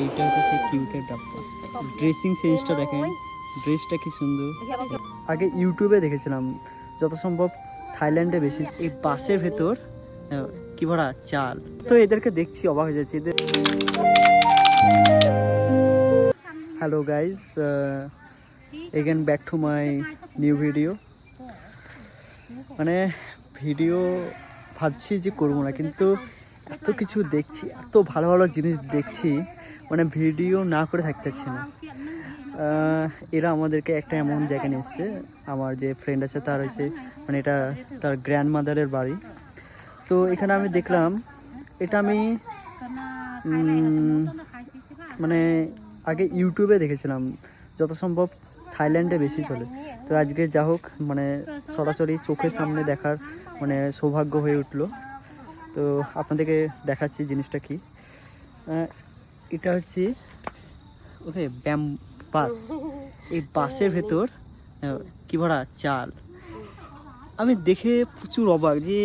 এইটা হচ্ছে সেই কিউটের ডাব্বা। ড্রেসিং সেন্সটা দেখেন, ড্রেসটা কি সুন্দর। আগে ইউটিউবে দেখেছিলাম, যত সম্ভব থাইল্যান্ডে বেশি। এই বাসের ভেতর কি ভরা চাল, তো এদেরকে দেখছি অবাক হয়ে যাচ্ছে এদের। Hello guys, again back to my new video. মানে ভিডিও ভাবছি যে করবো না, কিন্তু এত কিছু দেখছি, এত ভালো ভালো জিনিস দেখছি, মানে ভিডিও না করে থাকতে পারছি না। এরা আমাদেরকে একটা এমন জায়গায় নিয়ে এসছে, আমার যে ফ্রেন্ড আছে তার হচ্ছে, মানে এটা তার গ্র্যান্ড মাদারের বাড়ি। তো এখানে আমি দেখলাম, এটা আমি মানে আগে ইউটিউবে দেখেছিলাম, যত সম্ভব থাইল্যান্ডে বেশি চলে। তো আজকে যা হোক, মানে সরাসরি চোখের সামনে দেখার মানে সৌভাগ্য হয়ে উঠলো। তো আপনাদেরকে দেখাচ্ছি জিনিসটা কি। এটা হচ্ছে ওকে বাস। এই বাসের ভেতর কি ভরা চাল। আমি দেখে প্রচুর অবাক যে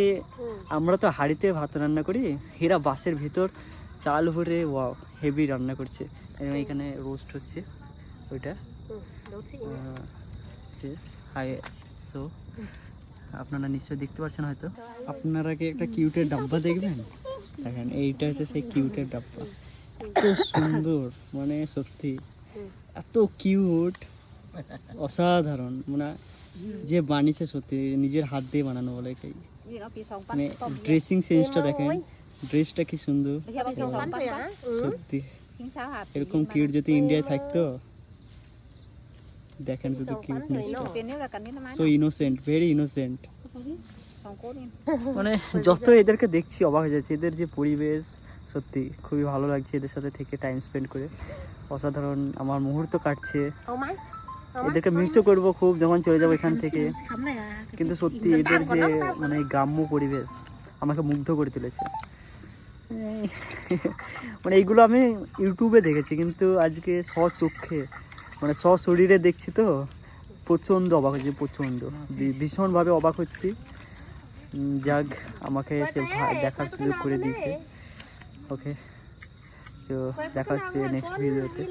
আমরা তো হাঁড়িতে ভাত রান্না করি, এরা বাসের ভেতর চাল ভরে ওয়াও হেভি রান্না করছে। এখানে রোস্ট হচ্ছে ওইটা। সো আপনারা নিশ্চয়ই দেখতে পাচ্ছেন, হয়তো আপনারা কি একটা কিউটের ডাব্বা দেখবেন। দেখেন এইটা হচ্ছে সেই কিউটের ডাব্বা, এত সুন্দর, মানে সত্যি এত কিউট, অসাধারণ। মানে যে বানিয়েছে সত্যি নিজের হাত দিয়ে বানানো বলে এটাই। মানে ড্রেসিং সেন্সটা দেখেন, ড্রেসটা কি সুন্দর সত্যি। এরকম কিউট যদি ইন্ডিয়ায় থাকতো, দেখেন শুধু কিউটনেসটা, সো ইনোসেন্ট, ভেরি ইনোসেন্ট। মানে যত এদেরকে দেখছি অবাক হয়ে যাচ্ছে, এদের যে পরিবেশ সত্যি খুবই ভালো লাগছে, এদের সাথে থেকে টাইম স্পেন্ড করে অসাধারণ আমার মুহূর্ত কাটছে। এদেরকে মিসও করবো খুব যখন চলে যাবো এখান থেকে, কিন্তু সত্যি এদের যে মানে গ্রাম্য পরিবেশ আমাকে মুগ্ধ করে তুলেছে। মানে এইগুলো আমি ইউটিউবে দেখেছি, কিন্তু আজকে স্বচক্ষে মানে সশরীরে দেখছি, তো প্রচণ্ড অবাক হচ্ছে, প্রচণ্ড ভীষণভাবে অবাক হচ্ছি। যাক, আমাকে সে দেখার সুযোগ করে দিয়েছে। ওকে, তো দেখা হচ্ছে নেক্সট ভিডিওতে।